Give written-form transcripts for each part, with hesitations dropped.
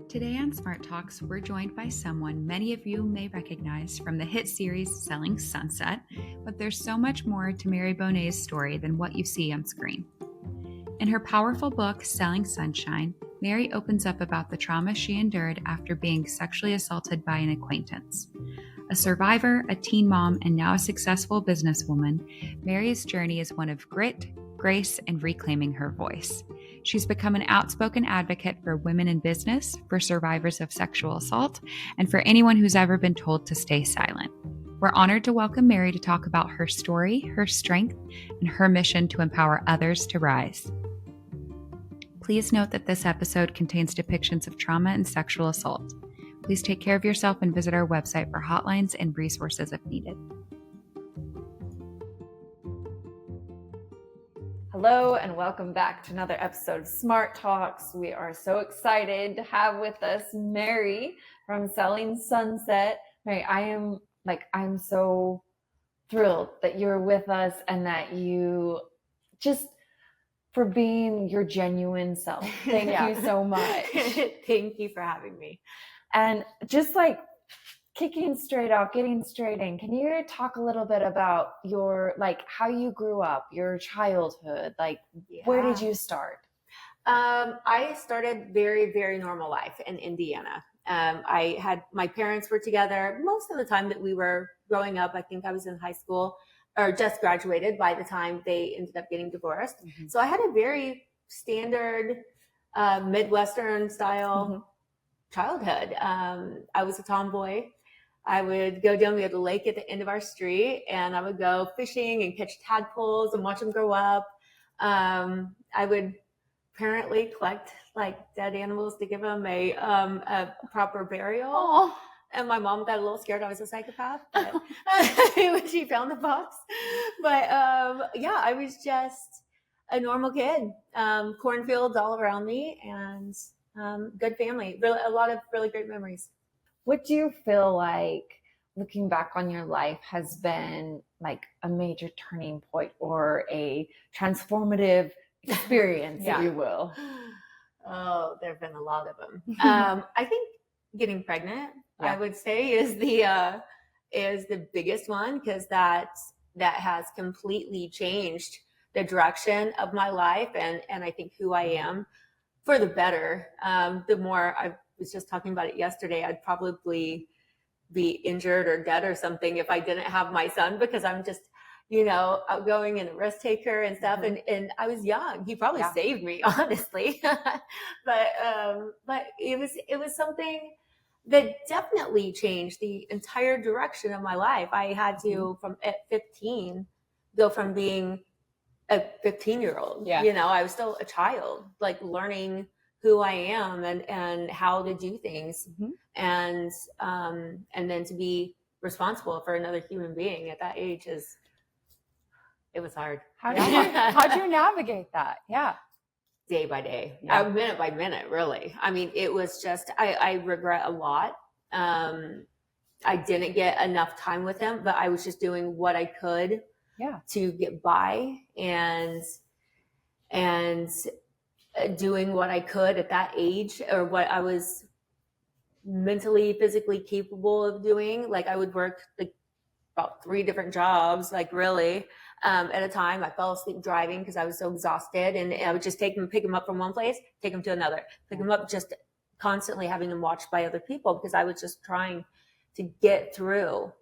Today on Smart Talks, we're joined by someone many of you may recognize from the hit series Selling Sunset, but there's so much more to Mary Bonnet's story than what you see on screen. In her powerful book, Selling Sunshine, Mary opens up about the trauma she endured after being sexually assaulted by an acquaintance. A survivor, a teen mom, and now a successful businesswoman, Mary's journey is one of grit, grace, and reclaiming her voice. She's become an outspoken advocate for women in business, for survivors of sexual assault, and for anyone who's ever been told to stay silent. We're honored to welcome Mary to talk about her story, her strength, and her mission to empower others to rise. Please note that this episode contains depictions of trauma and sexual assault. Please take care of yourself and visit our website for hotlines and resources if needed. Hello and welcome back to another episode of Smart Talks. We are so excited to have with us Mary from Selling Sunset. Mary, I'm so thrilled that you're with us and that you just for being your genuine self. Thank you so much. Thank you for having me. And just like kicking straight off, getting straight in, can you talk a little bit about your, how you grew up, your childhood? Where did you start? I started very, very normal life in Indiana. My parents were together most of the time that we were growing up. I think I was in high school or just graduated by the time they ended up getting divorced. Mm-hmm. So I had a very standard Midwestern style childhood. I was a tomboy. I would go down the lake at the end of our street and I would go fishing and catch tadpoles and watch them grow up. I would apparently collect dead animals to give them a proper burial. Oh. And my mom got a little scared I was a psychopath but when she found the box. But I was just a normal kid. Cornfields all around me and good family. Really, a lot of really great memories. What do you feel like, looking back on your life, has been like a major turning point or a transformative experience, if you will? Oh, there have been a lot of them. I think getting pregnant, I would say, is the biggest one, because that has completely changed the direction of my life and I think who I am for the better. The more I was just talking about it yesterday, I'd probably be injured or dead or something if I didn't have my son, because I'm just, outgoing and a risk taker and stuff. Mm-hmm. And I was young. He probably saved me, honestly. but it was something that definitely changed the entire direction of my life. I had to, at 15, go from being a 15-year-old. I was still a child, learning who I am and how to do things. And then to be responsible for another human being at that age it was hard. How'd you navigate that? Yeah. Day by day, minute by minute, really. I mean, it was just, I regret a lot. I didn't get enough time with him, but I was just doing what I could to get by and doing what I could at that age, or what I was mentally, physically capable of doing. I would work about 3 different jobs, really, at a time. I fell asleep driving because I was so exhausted, and I would just pick him up from one place, take him to another, pick him up, just constantly having him watched by other people, because I was just trying to get through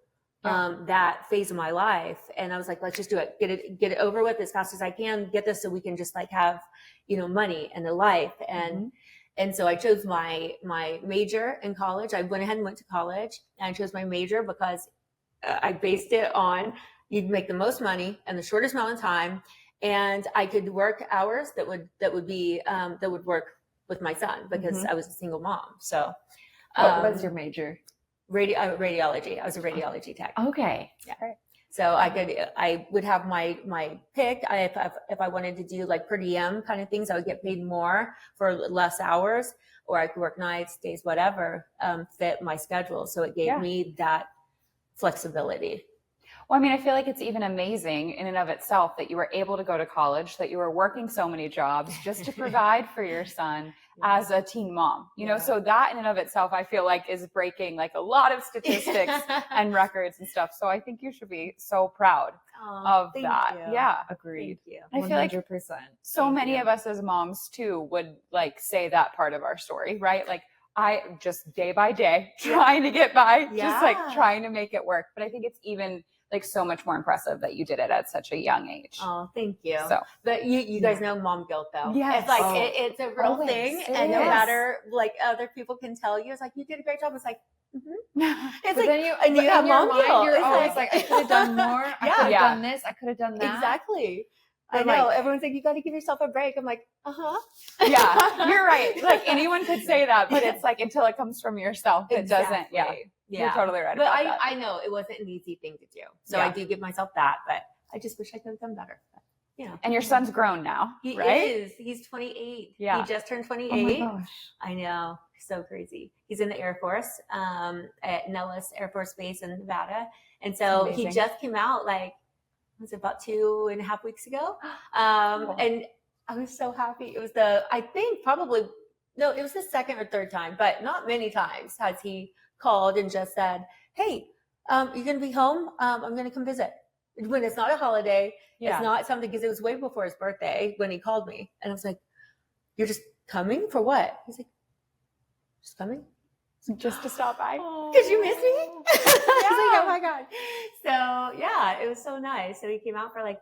that phase of my life. And I was like, let's just do it, get it over with as fast as I can, get this so we can just have, money and a life. And so I chose my major in college. I went ahead and went to college, and I chose my major because I based it on you'd make the most money in the shortest amount of time, and I could work hours that would work with my son, because I was a single mom. So what was your major? Radiology. I was a radiology tech. Okay. Yeah. So I would have my pick. If I wanted to do per diem kind of things, I would get paid more for less hours, or I could work nights, days, whatever, fit my schedule. So it gave me that flexibility. Well, I mean, I feel like it's even amazing in and of itself that you were able to go to college, that you were working so many jobs just to provide for your son as a teen mom, you know, so that in and of itself, I feel like is breaking like a lot of statistics and records and stuff. So I think you should be so proud of that. You. Yeah. Agreed. Thank you. I feel like 100%. so many of us as moms too would like say that part of our story, right? Like I just day by day trying to get by, just like trying to make it work. But I think it's even like so much more impressive that you did it at such a young age. Oh, thank you. So, but you guys know mom guilt though. Yes. It's like it's a real thing, and no is. matter like other people can tell you, it's like you did a great job. It's like it's But like then you, and but you have in your mom mind, guilt. you're It's always like, I could have done more. I could have done this. I could have done that. exactly. I But, know like- everyone's like, you got to give yourself a break. I'm like, yeah, you're right. Like anyone could say that, but it's like until it comes from yourself, it doesn't. Yeah. You're totally right. But about that. I know it wasn't an easy thing to do, so Yeah. I do give myself that. But I just wish I could have done better. But, And your son's grown now, he right? is. He's 28. Yeah. He just turned 28. Oh my gosh. I know. So crazy. He's in the Air Force at Nellis Air Force Base in Nevada. And so he Amazing. just came out was it about 2.5 weeks ago? Cool. And I was so happy. It was it was the second or third time, but not many times has he called and just said, hey, you're going to be home? I'm going to come visit. When it's not a holiday, it's not something, because it was way before his birthday when he called me. And I was like, you're just coming for what? He's like, just coming? Just to stop by. Because you miss me? I was like, oh my God. So yeah, it was so nice. So he came out for like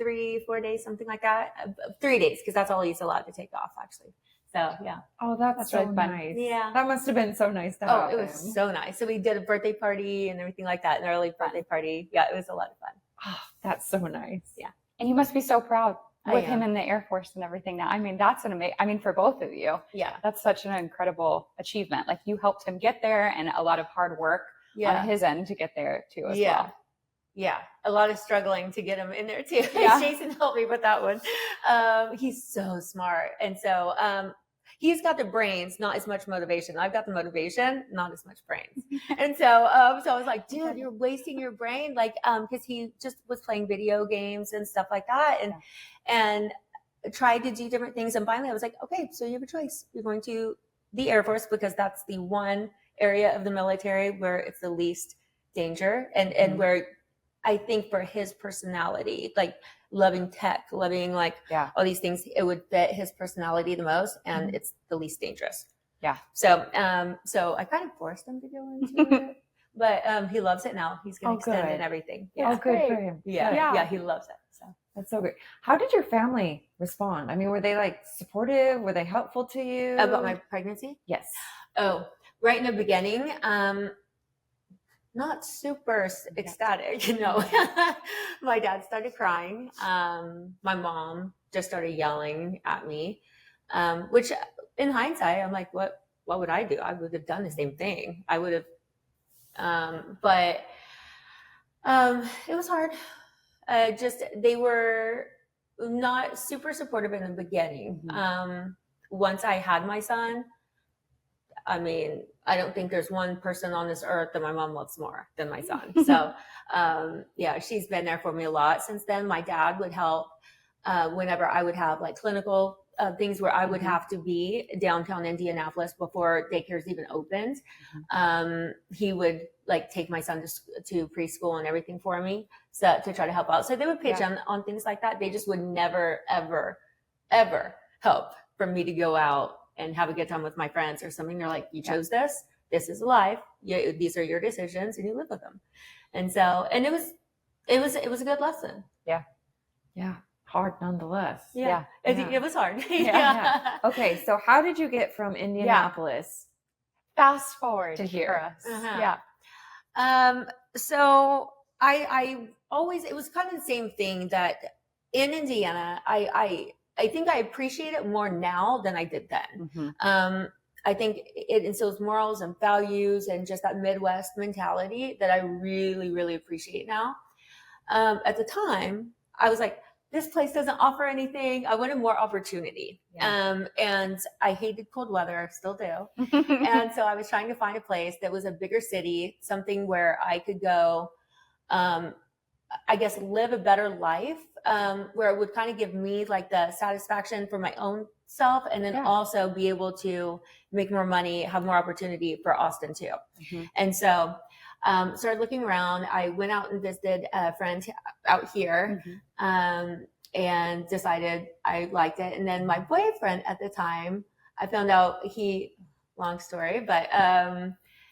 3-4 days, something like that. 3 days, because that's all he's allowed to take off, actually. So yeah. Oh, that's so really fun. nice. Yeah. That must have been so nice to have Oh, it was so nice. So we did a birthday party and everything like that, an early birthday party. Yeah, it was a lot of fun. Oh, that's so nice. Yeah. And you must be so proud I with am. him in the Air Force and everything now. I mean, that's an amazing, I mean, for both of you, Yeah. that's such an incredible achievement. Like you helped him get there and a lot of hard work on his end to get there too as well. Yeah, a lot of struggling to get him in there too. Yeah. Jason helped me with that one. He's so smart. And so he's got the brains, not as much motivation. I've got the motivation, not as much brains. And so I was like, dude, you're wasting your brain. Like, because he just was playing video games and stuff like that. And tried to do different things. And finally I was like, okay, so you have a choice. You're going to the Air Force because that's the one area of the military where it's the least danger and where I think for his personality, like loving tech, loving like all these things, it would fit his personality the most, and it's the least dangerous. Yeah. So, so I kind of forced him to go into it, but he loves it now. He's going to extend it and everything. Yeah. Oh, good for him. Yeah, he loves it. So That's so great. How did your family respond? I mean, were they like supportive? Were they helpful to you? about my pregnancy? Yes. Oh, right in the beginning, not super ecstatic, you know. My dad started crying. My mom just started yelling at me, which in hindsight, I'm like, what would I do? I would have done the same thing. I would have, but it was hard. They were not super supportive in the beginning. Once I had my son, I mean, I don't think there's one person on this earth that my mom loves more than my son. So, yeah, she's been there for me a lot since then. My dad would help whenever I would have like clinical things where I would have to be downtown Indianapolis before daycares even opened. He would like take my son to preschool and everything for me, so to try to help out. So they would pitch on things like that. They just would never, ever, ever help for me to go out and have a good time with my friends or something. They're like, you chose this. This is life. These are your decisions, and you live with them. And so, and it was a good lesson. Yeah. Hard nonetheless. Yeah. It was hard. Yeah. Okay. So how did you get from Indianapolis Fast forward to here? for us. Uh-huh. Yeah. So I always, it was kind of the same thing that in Indiana, I think I appreciate it more now than I did then. I think it instills morals and values and just that Midwest mentality that I really, really appreciate now. At the time, I was like, this place doesn't offer anything. I wanted more opportunity. And I hated cold weather, I still do. And so I was trying to find a place that was a bigger city, something where I could go, I guess, live a better life, where it would kind of give me like the satisfaction for my own self, and then Yeah. also be able to make more money, have more opportunity for Austin too. Mhm. And so started looking around. I went out and visited a friend out here, and decided I liked it. And then my boyfriend at the time, I found out long story, but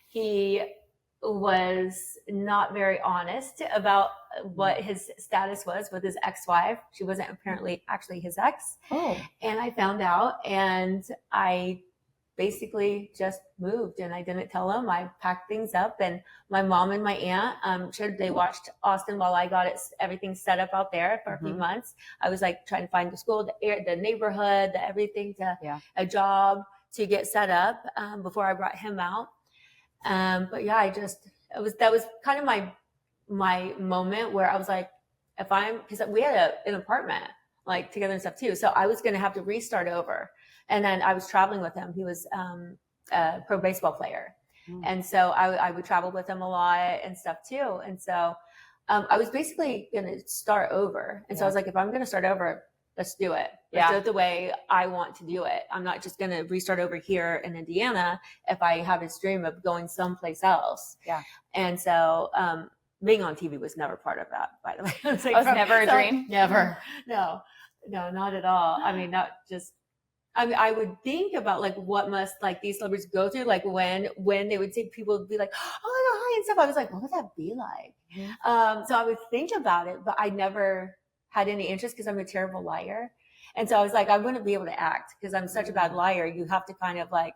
he was not very honest about what his status was with his ex-wife. She wasn't apparently actually his ex. Oh. And I found out, and I basically just moved, and I didn't tell him. I packed things up, and my mom and my aunt, they watched Austin while I got everything set up out there for a few months. I was like trying to find the school, the neighborhood, everything a job to get set up before I brought him out. But yeah, that was kind of my moment where I was like, because we had an apartment like together and stuff too. So I was going to have to restart over. And then I was traveling with him. He was a pro baseball player. And so I would travel with him a lot and stuff too. And so I was basically going to start over. And so I was like, if I'm going to start over, let's do it. Let's do it the way I want to do it. I'm not just going to restart over here in Indiana if I have this dream of going someplace else. Yeah. And so being on TV was never part of that, by the way. It was never a dream? Never. No, not at all. I mean, I would think about like what must like these celebrities go through, like when they would see people would be like, oh, hi and stuff. I was like, what would that be like? So I would think about it, but I never had any interest because I'm a terrible liar. And so I was like, I wouldn't be able to act because I'm such a bad liar. You have to kind of like,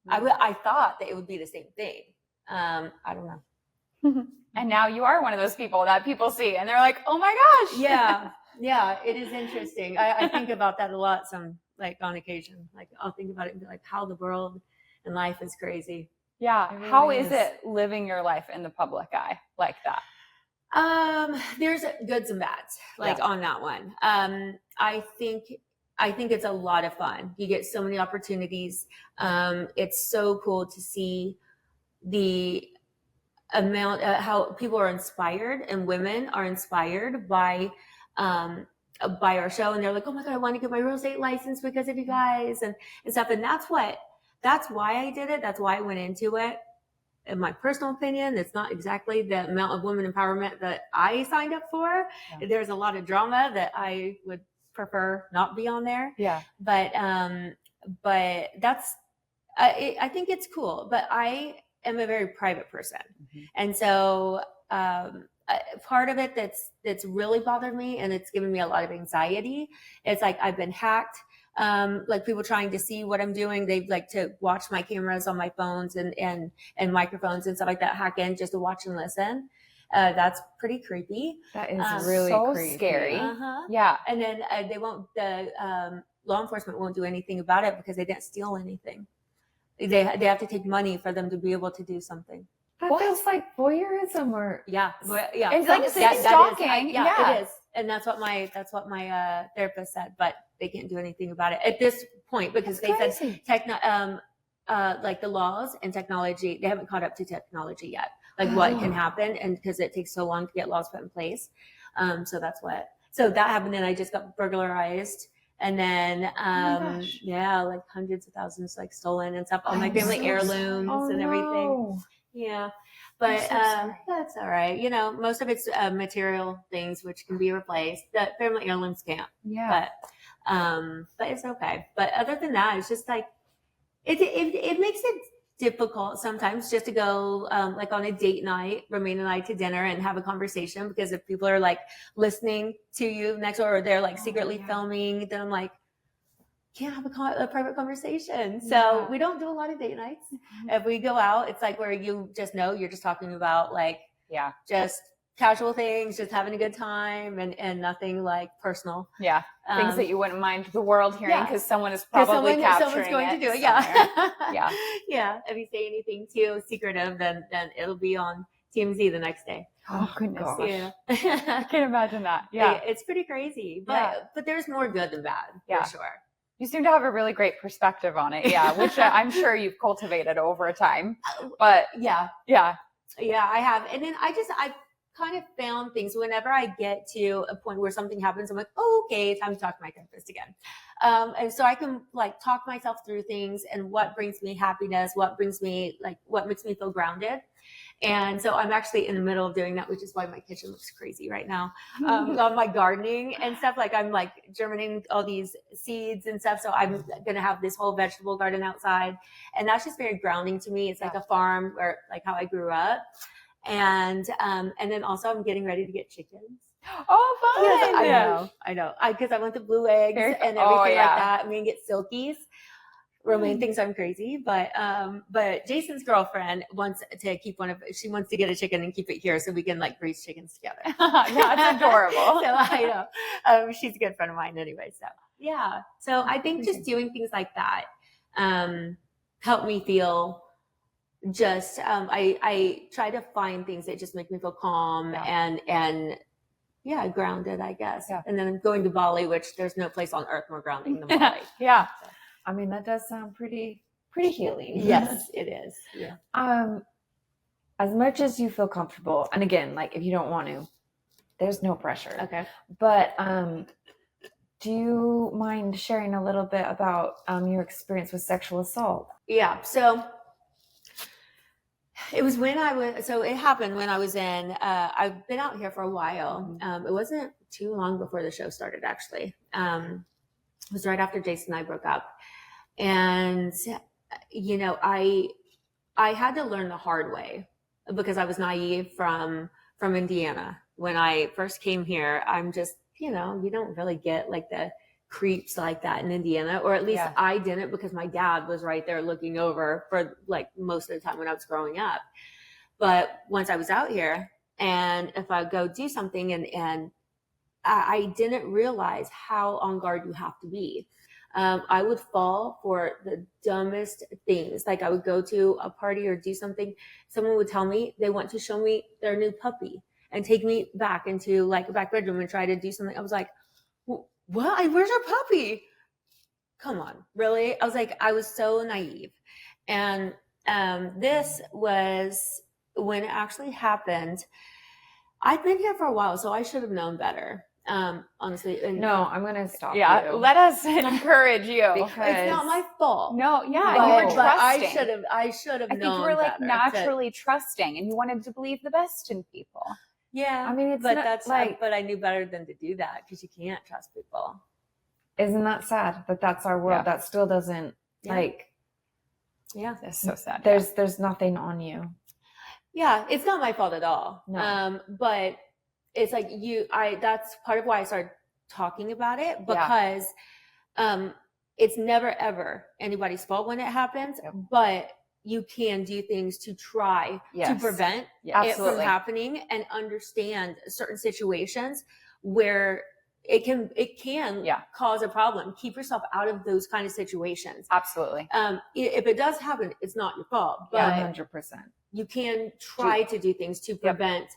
I thought that it would be the same thing. I don't know. And now you are one of those people that people see and they're like, oh my gosh. Yeah, it is interesting. I think about that a lot, like on occasion. Like I'll think about it and be like, how the world and life is crazy. Yeah. Really How is it living your life in the public eye like that? There's goods and bads, like on that one. I think it's a lot of fun. You get so many opportunities. It's so cool to see the amount, how people are inspired and women are inspired by our show. And they're like, oh my God, I want to get my real estate license because of you guys and stuff. And that's why I did it. That's why I went into it. In my personal opinion, it's not exactly the amount of women empowerment that I signed up for. Yeah. There's a lot of drama that I would prefer not be on there. Yeah. But that's, I think it's cool, but I am a very private person. And so, part of it that's really bothered me and it's given me a lot of anxiety. It's like, I've been hacked. Like people trying to see what I'm doing. They like to watch my cameras on my phones and microphones and stuff like that, hack in just to watch and listen. That's pretty creepy. That is really so creepy. Scary. Yeah. And then law enforcement won't do anything about it because they didn't steal anything. They have to take money for them to be able to do something. That feels like voyeurism or yeah. It's like stalking. It is. And that's what my therapist said, but they can't do anything about it at this point because they said like the laws and technology, they haven't caught up to technology yet. Like what can happen, and because it takes so long to get laws put in place. So that happened, and I just got burglarized. And then, like hundreds of thousands like stolen and stuff, all my family heirlooms and everything. Yeah. But that's all right. You know, most of it's material things which can be replaced. The family heirlooms can't. Yeah. But it's okay. But other than that, it's just like it makes it difficult sometimes just to go like on a date night, Romaine and I to dinner and have a conversation, because if people are like listening to you next door or they're like secretly filming, then I'm like, can't have a private conversation. So we don't do a lot of date nights. If we go out, it's like where you just know you're just talking about like just casual things, just having a good time and nothing like personal. Yeah. Things that you wouldn't mind the world hearing because someone is probably capturing someone's going to do it. Yeah. If you say anything too secretive, then it'll be on TMZ the next day. Oh goodness. Yeah. I can imagine that. Yeah. It's pretty crazy. But there's more good than bad for sure. You seem to have a really great perspective on it. Yeah. Which I'm sure you've cultivated over time. But yeah, I have. And then I kind of found things whenever I get to a point where something happens, I'm like, oh, okay, time to talk to my therapist again. And so I can like talk myself through things and what brings me happiness, what makes me feel grounded. And so I'm actually in the middle of doing that, which is why my kitchen looks crazy right now. On my gardening and stuff, like I'm like germinating all these seeds and stuff. So I'm going to have this whole vegetable garden outside. And that's just very grounding to me. It's like a farm, or like how I grew up. And then also I'm getting ready to get chickens. Oh, fun. Yes, I know. Because I want the blue eggs and everything like that. I'm going to get silkies. Romaine thinks I'm crazy, but Jason's girlfriend wants to get a chicken and keep it here so we can like raise chickens together. That's adorable. So I know. She's a good friend of mine anyway. So yeah. So I think just doing things like that help me feel just I try to find things that just make me feel calm and grounded, I guess. Yeah. And then I'm going to Bali, which there's no place on earth more grounding than Bali. Yeah. I mean, that does sound pretty healing. Yes, it is. Yeah. As much as you feel comfortable, and again, like if you don't want to, there's no pressure. Okay. But do you mind sharing a little bit about your experience with sexual assault? Yeah. So it happened when I was I've been out here for a while. It wasn't too long before the show started, actually. It was right after Jason and I broke up. And, you know, I had to learn the hard way because I was naive from Indiana. When I first came here, I'm just, you know, you don't really get like the creeps like that in Indiana, or at least I didn't, because my dad was right there looking over for like most of the time when I was growing up. But once I was out here, and if I go do something and I didn't realize how on guard you have to be. I would fall for the dumbest things. Like I would go to a party or do something. Someone would tell me they want to show me their new puppy and take me back into like a back bedroom and try to do something. I was like, what? Where's our puppy? Come on, really? I was like, I was so naive. And this was when it actually happened. I've been here for a while, so I should have known better. Honestly. No, I'm going to stop you. Let us encourage you. Because it's not my fault. No, you were trusting. I should have known. I think you were like naturally trusting, and you wanted to believe the best in people. Yeah. I mean, but I knew better than to do that, because you can't trust people. Isn't that sad that that's our world? That still doesn't It's so sad. There's nothing on you. Yeah. It's not my fault at all. No. But it's like that's part of why I started talking about it, because it's never ever anybody's fault when it happens, but you can do things to try to prevent it from happening, and understand certain situations where it can cause a problem. Keep yourself out of those kind of situations. Absolutely. If it does happen, it's not your fault, but 100%. You can try to do things to prevent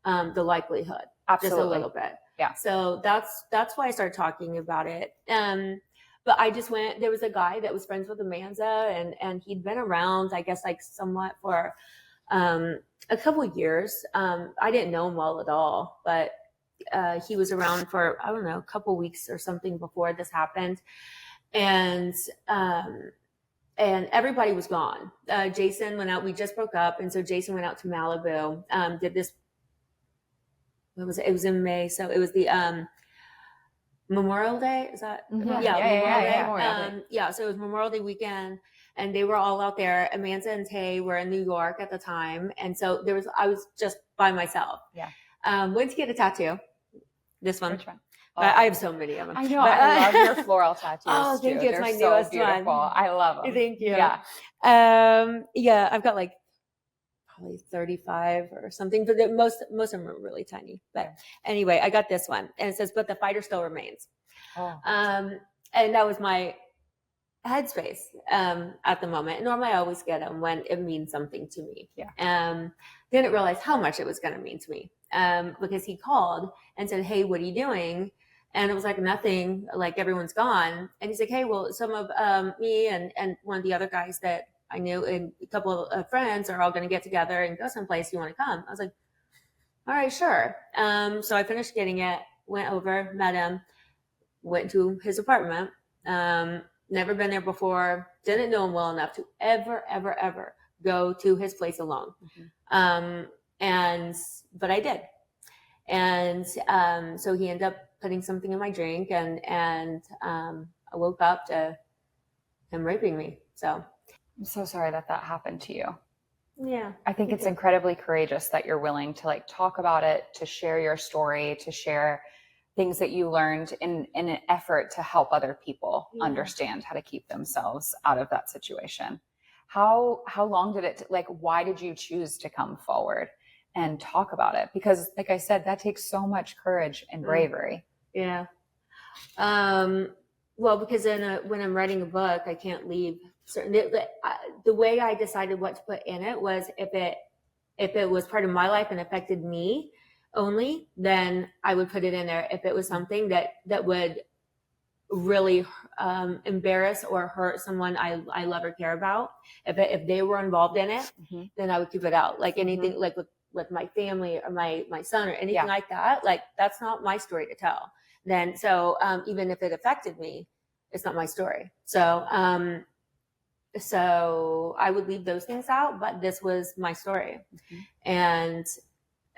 the likelihood. Absolutely. Just a little bit. Yeah. So that's why I started talking about it. But I just there was a guy that was friends with Amanda, and he'd been around, I guess, like somewhat for a couple of years. I didn't know him well at all, but he was around for, I don't know, a couple of weeks or something before this happened. And everybody was gone. Jason went out. We just broke up. And so Jason went out to Malibu, did this. What was it? It was in May. So it was the Memorial Day. Is that? Mm-hmm. Memorial Day. So it was Memorial Day weekend, and they were all out there. Amanda and Tay were in New York at the time. And so I was just by myself. Yeah. Went to get a tattoo. This one. Which one? I have so many of them. I know. I love your floral tattoos. Oh, thank you. It's my so newest beautiful. one. I love them. Thank you. Yeah. I've got like probably 35 or something, but most of them are really tiny. But anyway, I got this one, and it says, "But the fighter still remains." Oh. And that was my headspace at the moment. Normally, I always get them when it means something to me. Yeah. Didn't realize how much it was going to mean to me, because he called and said, "Hey, what are you doing?" And it was like, nothing, like everyone's gone. And he's like, "Hey, well, some of me and one of the other guys that I knew and a couple of friends are all going to get together and go someplace. You want to come?" I was like, all right, sure. So I finished getting it, went over, met him, went to his apartment. Never been there before, didn't know him well enough to ever go to his place alone. But I did. And so he ended up putting something in my drink, and I woke up to him raping me. So I'm so sorry that happened to you. yeah, I think it's incredibly courageous that you're willing to like talk about it, to share your story, to share things that you learned in an effort to help other people understand how to keep themselves out of that situation. How long did it, like, why did you choose to come forward and talk about it? Because like I said, that takes so much courage and bravery. Yeah. Well, because when I'm writing a book, I can't leave certain, the way I decided what to put in it was if it was part of my life and affected me only, then I would put it in there. If it was something that would really embarrass or hurt someone I love or care about, if they were involved in it, then I would keep it out. Like anything, like with my family or my son or anything like that, like that's not my story to tell. Then so even if it affected me, it's not my story. So so I would leave those things out, but this was my story. And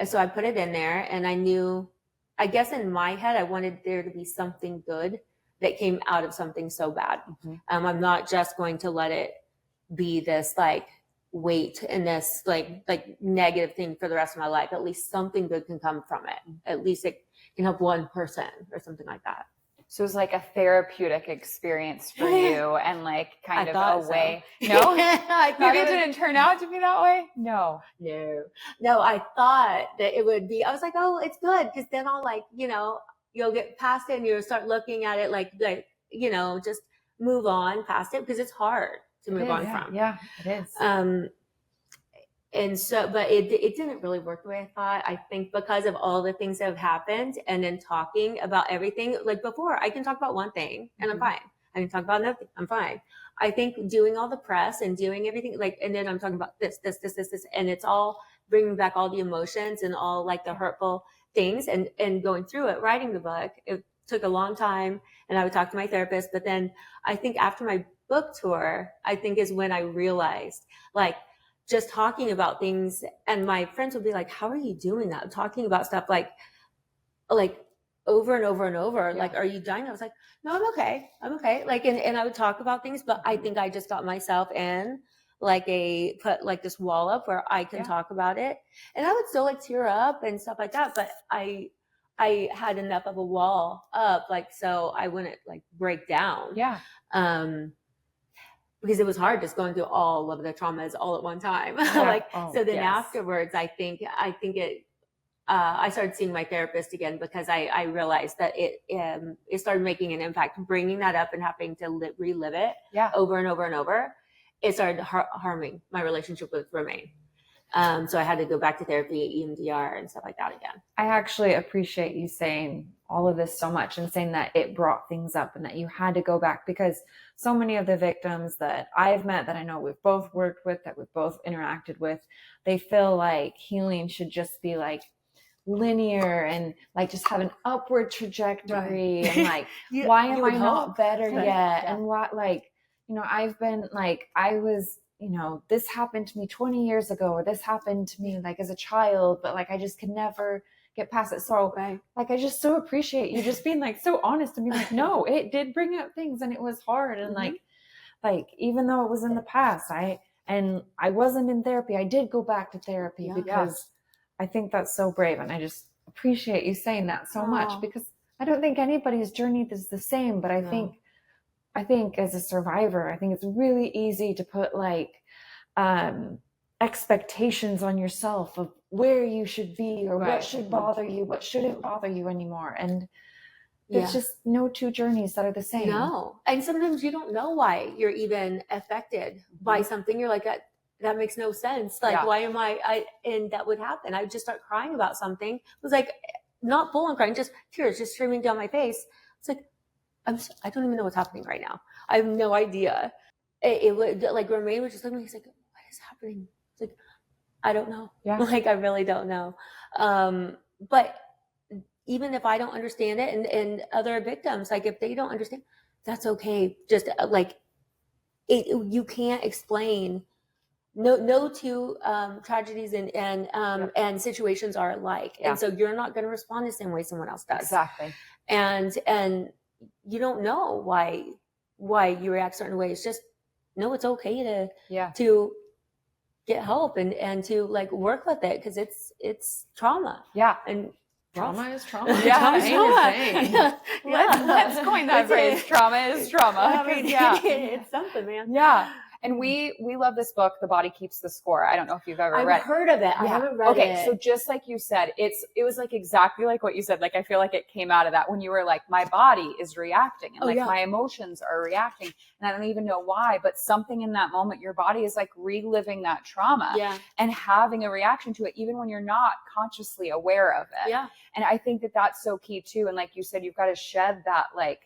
so I put it in there, and I knew, I guess in my head, I wanted there to be something good that came out of something so bad. I'm not just going to let it be this like weight and this like negative thing for the rest of my life. At least something good can come from it. At least it can help one person or something like that. So it was like a therapeutic experience for you, and like kind of a way. So. No, maybe it didn't turn out to be that way. No. I thought that it would be. I was like, oh, it's good, because then I'll like, you'll get past it and you'll start looking at it like just move on past it, because it's hard to move on from. Yeah, it is. And so, but it didn't really work the way I thought. I think because of all the things that have happened, and then talking about everything, like before, I can talk about one thing and I'm fine. I can talk about another thing, I'm fine. I think doing all the press and doing everything, like, and then I'm talking about this, and it's all bringing back all the emotions and all like the hurtful things, and going through it, writing the book. It took a long time, and I would talk to my therapist. But then I think after my book tour, I think is when I realized, like, just talking about things, and my friends would be like, how are you doing that? Talking about stuff like over and over and over. Like, are you dying? I was like, no, I'm okay. Like, and I would talk about things, but I think I just got myself in like put like this wall up where I can talk about it. And I would still like tear up and stuff like that. But I had enough of a wall up, like, so I wouldn't like break down. Yeah. Because it was hard just going through all of the traumas all at one time. Afterwards, I think I started seeing my therapist again, because I realized that it started making an impact, bringing that up and having to relive it over and over and over. It started harming my relationship with Romaine. So I had to go back to therapy, EMDR, and stuff like that again. I actually appreciate you saying all of this so much, and saying that it brought things up and that you had to go back, because so many of the victims that I've met, that I know we've both worked with, that we've both interacted with, they feel like healing should just be like linear and like just have an upward trajectory. And like, why am I not better yet? Yeah. And what, like, I've been like, I was, this happened to me 20 years ago, or this happened to me like as a child, but like I just could never get past it. So like, I just so appreciate you just being like so honest and being like, no, it did bring up things and it was hard. And like even though it was in the past, I wasn't in therapy, I did go back to therapy because I think that's so brave. And I just appreciate you saying that so much, because I don't think anybody's journey is the same, but I think as a survivor, I think it's really easy to put like expectations on yourself of where you should be, or what should bother you, what shouldn't bother you anymore. And there's just no two journeys that are the same. No. And sometimes you don't know why you're even affected by something. You're like, that makes no sense. Like, why am and that would happen. I would just start crying about something. It was like, not full on crying, just tears just streaming down my face. It's like, I don't even know what's happening right now. I have no idea. It would, like, Romaine would just look at me. He's like, what is happening? It's like, I don't know. Yeah. Like, I really don't know. But even if I don't understand it, and other victims, like if they don't understand, that's okay. Just like you can't explain. No two tragedies and situations are alike, and so you're not going to respond the same way someone else does. Exactly. And you don't know why you react certain ways. Just know it's okay to get help and to like work with it, because it's trauma. Yeah. And trauma is trauma. Yeah. Trauma is trauma. Let's coin that phrase. Trauma is trauma. I mean, it's something, man. Yeah. And we love this book, The Body Keeps the Score. I don't know if you've ever read it. I've heard of it. I haven't read it. Okay, so just like you said, it was like exactly like what you said. Like, I feel like it came out of that when you were like, my body is reacting, and my emotions are reacting, and I don't even know why, but something in that moment, your body is like reliving that trauma and having a reaction to it, even when you're not consciously aware of it. Yeah. And I think that that's so key too. And like you said, you've got to shed that like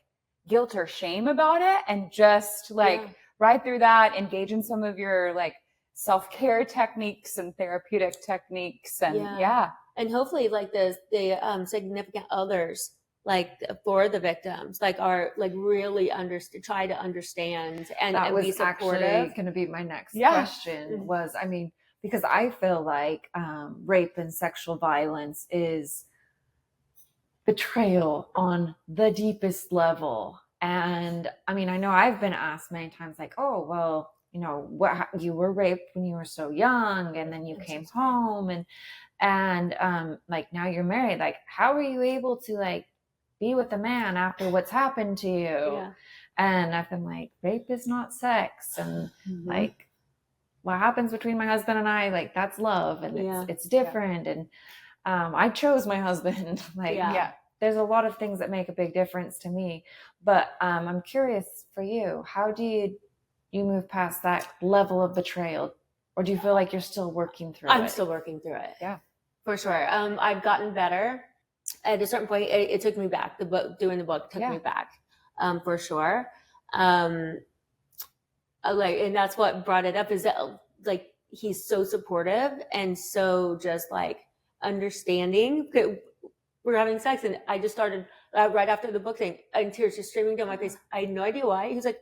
guilt or shame about it, and just like ride through that, engage in some of your like self-care techniques and therapeutic techniques. And and hopefully like the significant others, like for the victims, like are like really try to understand and be supportive. Actually going to be my next question was, I mean, because I feel like rape and sexual violence is betrayal on the deepest level. And I mean, I know I've been asked many times like, oh, well, you know, you were raped when you were so young, and then you came home and like now you're married. Like, how are you able to like be with a man after what's happened to you? Yeah. And I've been like, rape is not sex. And like what happens between my husband and I, like that's love, and it's different. And I chose my husband. Like, there's a lot of things that make a big difference to me, but I'm curious for you, how do you move past that level of betrayal, or do you feel like you're still working through it? I'm still working through it. Yeah, for sure. I've gotten better. At a certain point, it took me back. Doing the book took me back, for sure. Like, and that's what brought it up, is that like he's so supportive and so just like understanding. We're having sex, and I just started right after the book thing, and tears just streaming down my face. I had no idea why. He was like,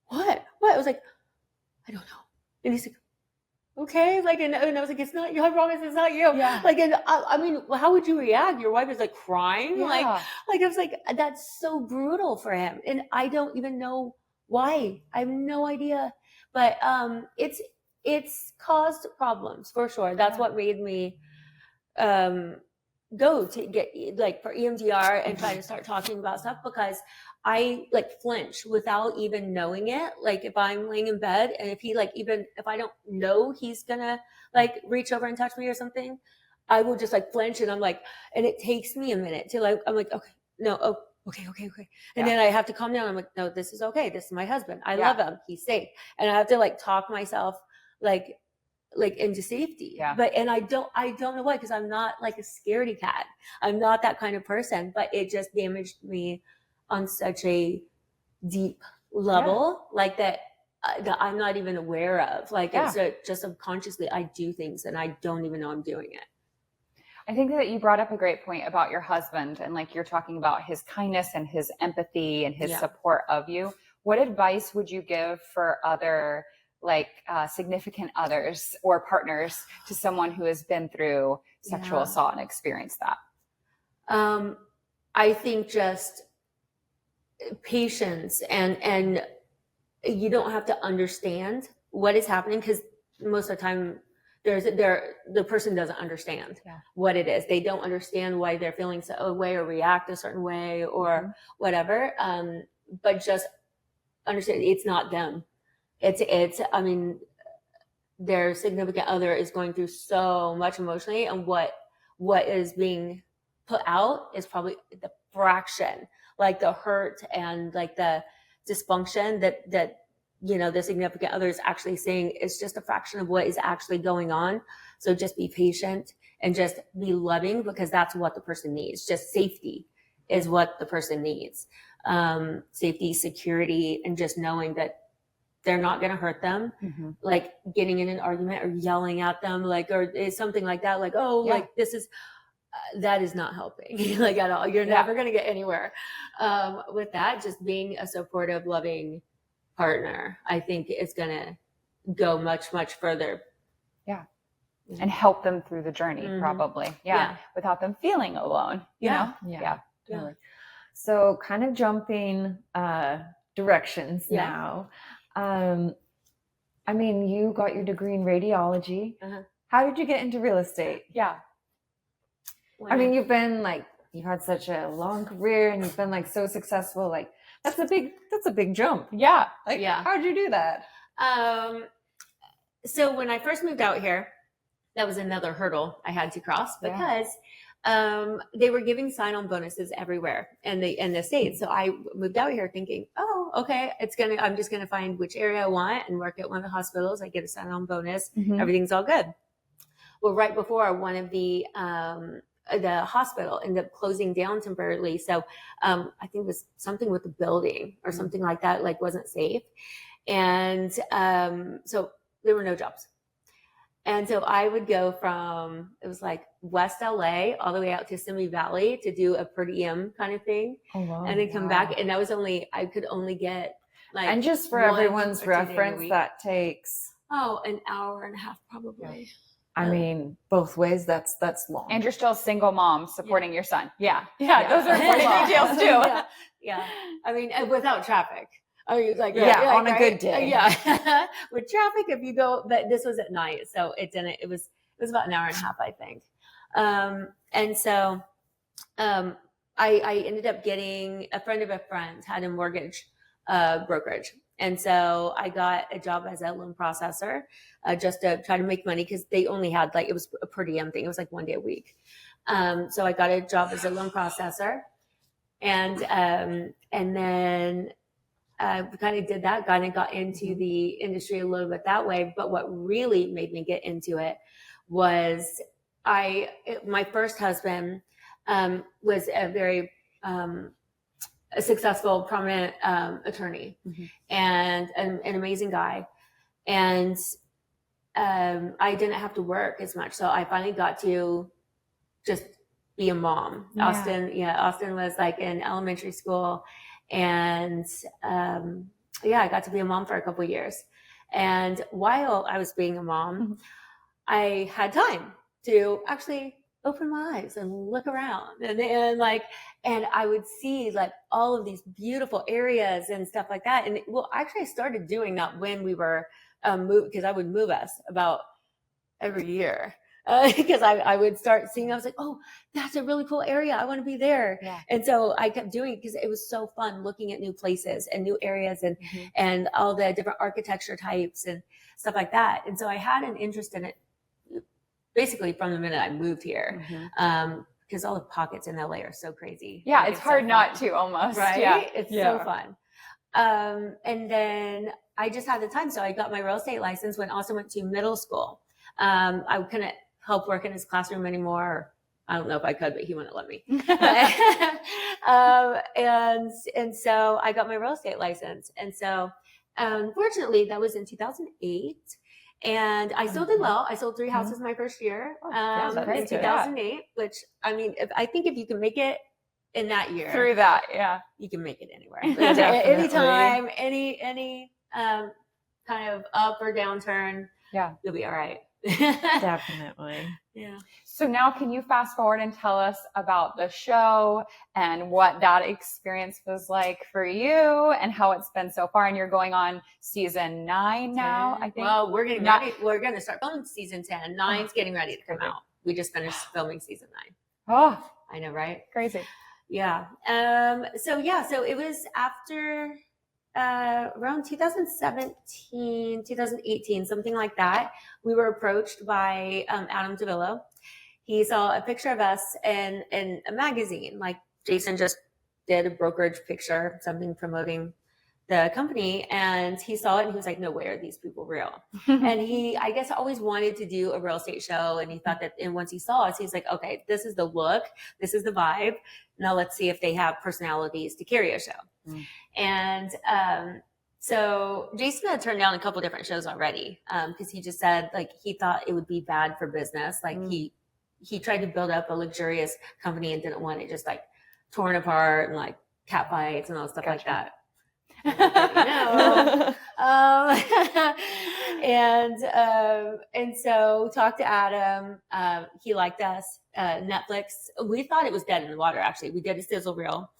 what? I was like, I don't know. And he's like, okay. Like, and I was like, it's not you. I promise it's not you. Yeah. Like, and I mean, how would you react? Your wife is like crying. Yeah. Like I was like, that's so brutal for him. And I don't even know why. I have no idea. But it's caused problems for sure. That's what made me go to get like for EMDR and try to start talking about stuff, because I like flinch without even knowing it. Like if I'm laying in bed and if I don't know he's gonna like reach over and touch me or something, I will just like flinch, and I'm like, and it takes me a minute to like, I'm like, okay, no, oh, okay. And then I have to calm down. I'm like, no, this is okay. This is my husband. I love him. He's safe. And I have to like talk myself like into safety. But and I don't know why, because I'm not like a scaredy cat. I'm not that kind of person, but it just damaged me on such a deep level, like that I'm not even aware of. Like it's just subconsciously I do things and I don't even know I'm doing it. I think that you brought up a great point about your husband, and like you're talking about his kindness and his empathy and his support of you. What advice would you give for other like significant others or partners to someone who has been through sexual assault and experienced that? I think just patience, and you don't have to understand what is happening, because most of the time the person doesn't understand what it is. They don't understand why they're feeling a way or react a certain way or whatever. But just understand it's not them. It's, I mean, their significant other is going through so much emotionally, and what is being put out is probably the fraction, like the hurt and like the dysfunction that you know, the significant other is actually saying is just a fraction of what is actually going on. So just be patient and just be loving, because that's what the person needs. Just safety is what the person needs. Safety, security, and just knowing that they're not going to hurt them, like getting in an argument or yelling at them, like, or something like that, like, oh, like this is, that is not helping like at all. You're never going to get anywhere with that. Just being a supportive, loving partner, I think is going to go much, much further. Yeah. And help them through the journey, probably. Yeah. Without them feeling alone, you know? Yeah. Totally. So kind of jumping directions now. I mean, you got your degree in radiology. How did you get into real estate? Yeah. I mean, you've had such a long career and you've been like so successful. Like that's a big jump. Yeah. Like, how did you do that? So when I first moved out here, that was another hurdle I had to cross because they were giving sign-on bonuses everywhere in the States. So I moved out here thinking, oh, okay, I'm just gonna find which area I want and work at one of the hospitals. I get a sign-on bonus. Everything's all good. Well, right before, one of the hospital ended up closing down temporarily. So I think it was something with the building or something like that, like wasn't safe. And so there were no jobs. And so I would go from, it was like West LA all the way out to Simi Valley to do a per diem kind of thing. Oh, wow. And then come back. And I could only get like. And just for everyone's reference, that takes. Oh, an hour and a half probably. I mean, both ways, that's long. And you're still a single mom supporting your son. Yeah. Those are important details too. Yeah. I mean, without traffic. I mean, like, on a good day. Yeah. With traffic, if you go, but this was at night. So it was about an hour and a half, I think. And so, I ended up getting a friend of a friend had a mortgage, brokerage. And so I got a job as a loan processor, just to try to make money because they only had it was a per diem thing. It was like 1 day a week. So I got a job as a loan processor and then kind of did that, kind of got into the industry a little bit that way. But what really made me get into it was my first husband was a very a successful, prominent attorney and an amazing guy. And I didn't have to work as much. So I finally got to just be a mom. Yeah. Austin was like in elementary school. And I got to be a mom for a couple of years. And while I was being a mom, I had time to actually open my eyes and look around and I would see like all of these beautiful areas and stuff like that. And actually I started doing that when we were because I would move us about every year. Because I would start seeing, I was like, oh, that's a really cool area. I want to be there. Yeah. And so I kept doing it because it was so fun looking at new places and new areas and all the different architecture types and stuff like that. And so I had an interest in it basically from the minute I moved here. Because all the pockets in LA are so crazy. Yeah. It's hard not to almost. Right. Yeah. It's so fun. And then I just had the time. So I got my real estate license when Austin went to middle school. I couldn't help work in his classroom anymore. I don't know if I could, but he wouldn't let me. And so I got my real estate license. And so, fortunately that was in 2008 and I still did well. I sold 3 houses my first year, in 2008, which I mean, I think if you can make it in that year through that, you can make it anywhere. Anytime, any kind of up or downturn, you'll be all right. Definitely. Yeah. So now can you fast forward and tell us about the show and what that experience was like for you and how it's been so far? And you're going on season 9 now, I think. Well, we're getting ready. We're going to start filming season 10. 9's getting ready to come out. We just finished filming season 9. Oh, I know, right? Crazy. Yeah. So it was after around 2017, 2018, something like that. We were approached by Adam DeVillo. He saw a picture of us in a magazine. Like Jason just did a brokerage picture, something promoting the company, and he saw it and he was like, no way are these people real. And he, I guess, always wanted to do a real estate show. And he thought that, and once he saw us, he's like, okay, this is the look, this is the vibe. Now let's see if they have personalities to carry a show. And So Jason had turned down a couple different shows already because he just said like he thought it would be bad for business. Like he tried to build up a luxurious company and didn't want it just like torn apart and like cat fights and all stuff like that. And so talked to Adam. He liked us. Netflix. We thought it was dead in the water. Actually, we did a sizzle reel.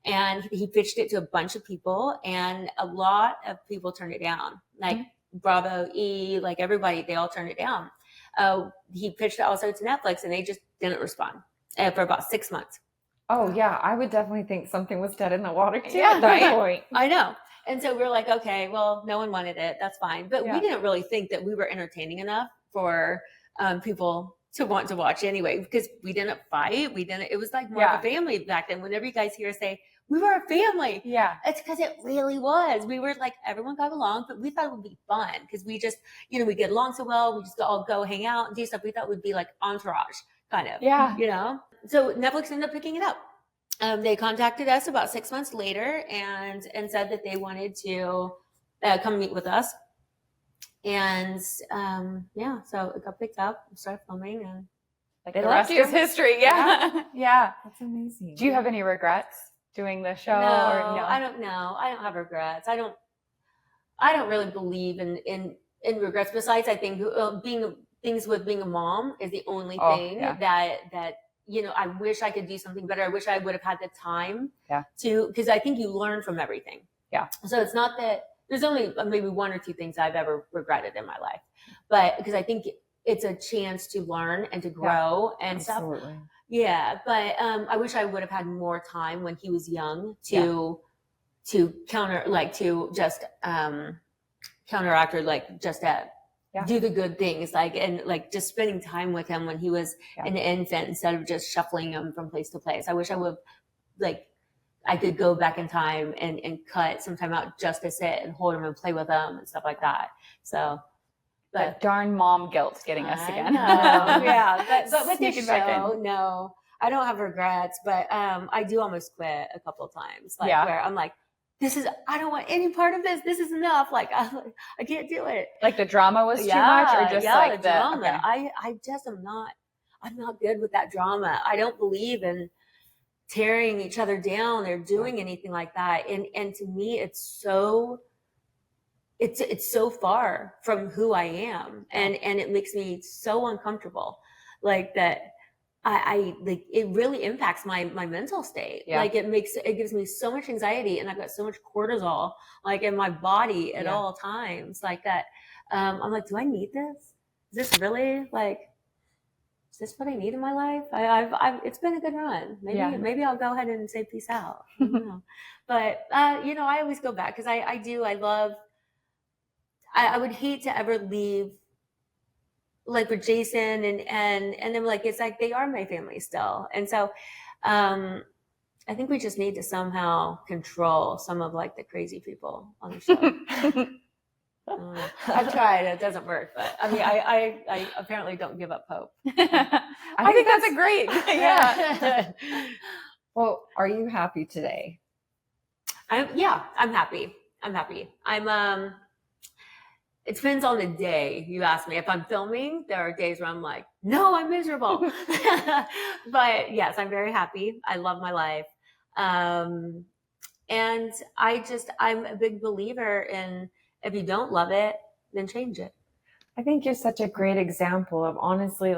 And he pitched it to a bunch of people, and a lot of people turned it down. Like Bravo, E, like everybody, they all turned it down. He pitched it also to Netflix, and they just didn't respond for about 6 months. Oh yeah, I would definitely think something was dead in the water too. Yeah, at that point. I know. And so we were like, okay, well, no one wanted it. That's fine. But we didn't really think that we were entertaining enough for people to want to watch anyway, because we didn't fight. It was like more of a family back then. Whenever you guys hear us say, we were a family. Yeah. It's because it really was. We were like, everyone got along, but we thought it would be fun because we just, we get along so well. We just all go hang out and do stuff. We thought it would be like entourage kind of, So Netflix ended up picking it up. They contacted us about 6 months later and said that they wanted to come meet with us. And so it got picked up. We started filming, and like the rest is history. Yeah. That's amazing. Do you have any regrets doing the show? No, or no? I don't know. I don't have regrets. I don't really believe in regrets. Besides, I think being a mom is the only thing that I wish I could do something better. I wish I would have had the time because I think you learn from everything. Yeah. So it's not that there's only maybe one or two things I've ever regretted in my life, but because I think it's a chance to learn and to grow and Absolutely. stuff. Yeah. But I wish I would have had more time when he was young to counteract or like just do the good things, and just spending time with him when he was an infant instead of just shuffling him from place to place. I wish I would I could go back in time and cut some time out just to sit and hold him and play with him and stuff like that. So, but darn mom guilt getting us again. But with this show, no, I don't have regrets, but I do almost quit a couple of times, where I'm like, I don't want any part of this. This is enough. Like, I can't do it. Like the drama was too much, or just like the drama. Okay. I just I'm not good with that drama. I don't believe in tearing each other down or doing anything like that. And to me, it's so far from who I am. And it makes me so uncomfortable. Like that. I like it really impacts my mental state. Like it gives me so much anxiety, and I've got so much cortisol like in my body at all times like that. I'm like, do I need this? Is this really is this what I need in my life? It's been a good run. Maybe I'll go ahead and say peace out. I don't know. But I always go back because I would hate to ever leave like with Jason and then it's like they are my family still. And so I think we just need to somehow control some of the crazy people on the show. I've tried, it doesn't work, but I mean I apparently don't give up hope. I think that's a great Well, are you happy today? I'm happy. It depends on the day. You ask me if I'm filming, there are days where I'm like, no, I'm miserable. But yes, I'm very happy. I love my life. And I'm a big believer in if you don't love it, then change it. I think you're such a great example of honestly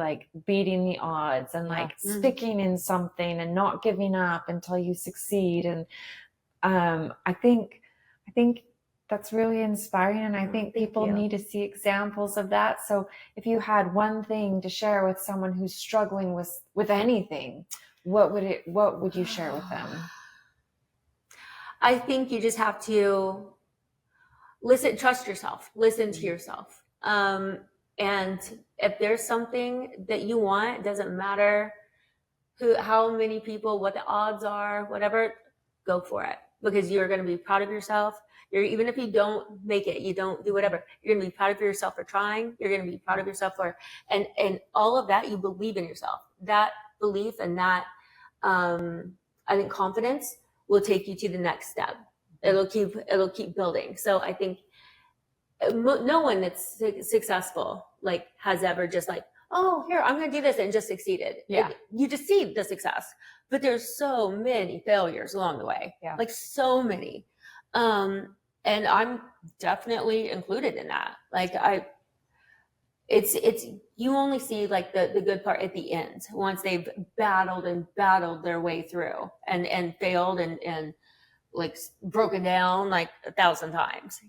beating the odds and sticking in something and not giving up until you succeed. And I think that's really inspiring, and I think people need to see examples of that. So if you had one thing to share with someone who's struggling with anything, what would you share with them? I think you just have to trust yourself, listen to yourself. And if there's something that you want, it doesn't matter how many people, what the odds are, whatever, go for it, because you're going to be proud of yourself. Even if you don't make it, you don't do whatever, you're going to be proud of yourself for trying. You're going to be proud of yourself and all of that. You believe in yourself. That belief and that, I think confidence will take you to the next step. it'll keep building. So I think no one that's successful like has ever just like, oh, here, I'm going to do this and just succeeded. Yeah. You just see the success, but there's so many failures along the way. Yeah. Like so many. And I'm definitely included in that. Like it's you only see like the good part at the end once they've battled their way through and failed and like broken down like 1,000 times,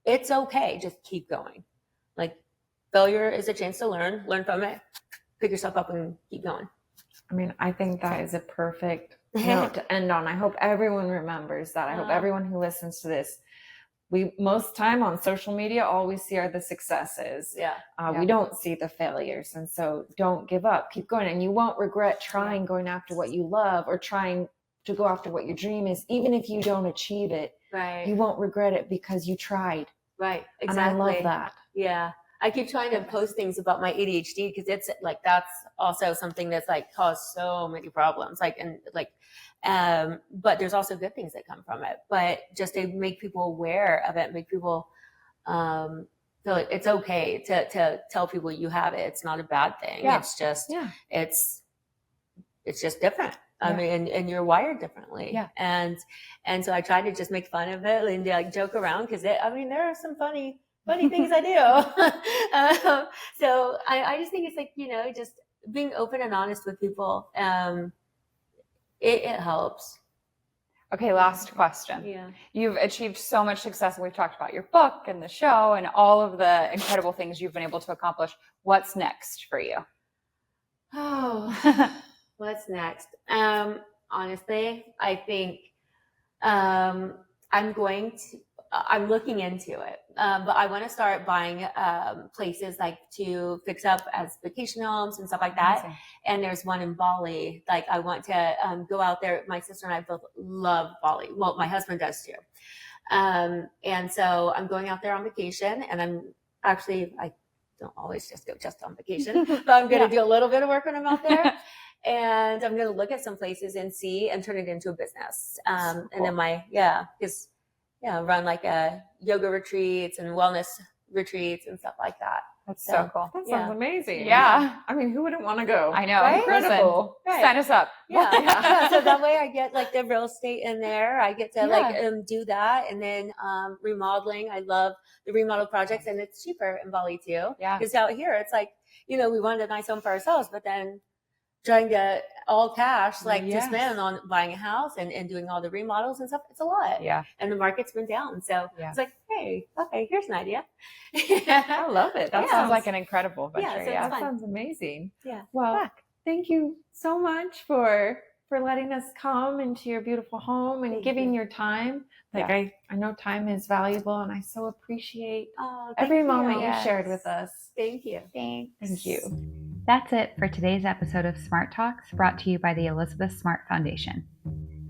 it's okay. Just keep going. Like failure is a chance to learn from it, pick yourself up and keep going. I mean, I think that is a perfect note to end on. I hope everyone remembers that. I hope everyone who listens to this, we most time on social media, all we see are the successes. Yeah. We don't see the failures. And so don't give up, keep going. And you won't regret trying, going after what you love or trying to go after what your dream is. Even if you don't achieve it, Right. you won't regret it because you tried. Right. Exactly. And I love that. Yeah. I keep trying to post things about my ADHD because it's like, that's also something that's like caused so many problems. But there's also good things that come from it, but just to make people aware of it, make people, feel like it's okay to tell people you have it. It's not a bad thing. Yeah. It's just, Yeah. it's just different. I Yeah. mean, and you're wired differently. Yeah. And so I try to just make fun of it and like joke around because there are some funny things I do. So I just think it's like, just being open and honest with people. It helps. Okay, last question. Yeah. You've achieved so much success, and we've talked about your book and the show and all of the incredible things you've been able to accomplish. What's next for you? Oh, what's next? Honestly, I think I'm looking into it, but I want to start buying places like to fix up as vacation homes and stuff like that. Amazing. And there's one in Bali. Like I want to go out there. My sister and I both love Bali. Well, my husband does too. And so I'm going out there on vacation, and I don't always just go on vacation, but I'm going to do a little bit of work when I'm out there. And I'm going to look at some places and see and turn it into a business. Cool. And then run like yoga retreats and wellness retreats and stuff like that. That's so cool. That sounds amazing. Yeah. I mean, who wouldn't want to go? I know. Right? Incredible. Right. Sign us up. Yeah. So that way I get like the real estate in there. I get to do that. And then remodeling. I love the remodel projects, and it's cheaper in Bali too. Yeah. Because out here it's like, we wanted a nice home for ourselves, but then trying to all cash to spend on buying a house and doing all the remodels and stuff, it's a lot. Yeah. And the market's been down. So it's like, hey, okay, here's an idea. I love it. That sounds like an incredible venture. Yeah, so Yeah. That sounds amazing. Yeah. Well, thank you so much for letting us come into your beautiful home and giving your time. Like I know time is valuable, and I so appreciate every moment you shared with us. Thank you. Thanks. Thank you. That's it for today's episode of Smart Talks, brought to you by the Elizabeth Smart Foundation.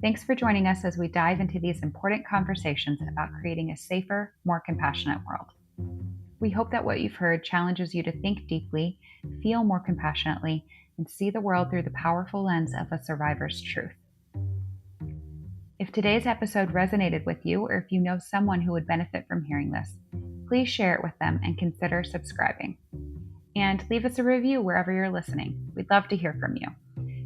Thanks for joining us as we dive into these important conversations about creating a safer, more compassionate world. We hope that what you've heard challenges you to think deeply, feel more compassionately, and see the world through the powerful lens of a survivor's truth. If today's episode resonated with you, or if you know someone who would benefit from hearing this, please share it with them and consider subscribing. And leave us a review wherever you're listening. We'd love to hear from you.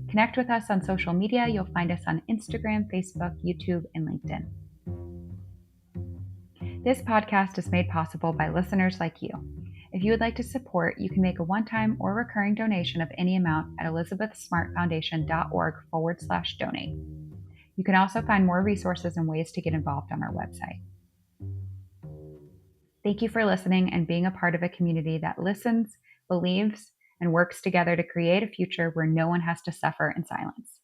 Connect with us on social media. You'll find us on Instagram, Facebook, YouTube, and LinkedIn. This podcast is made possible by listeners like you. If you would like to support, you can make a one-time or recurring donation of any amount at elizabethsmartfoundation.org/donate. You can also find more resources and ways to get involved on our website. Thank you for listening and being a part of a community that listens, believes, and works together to create a future where no one has to suffer in silence.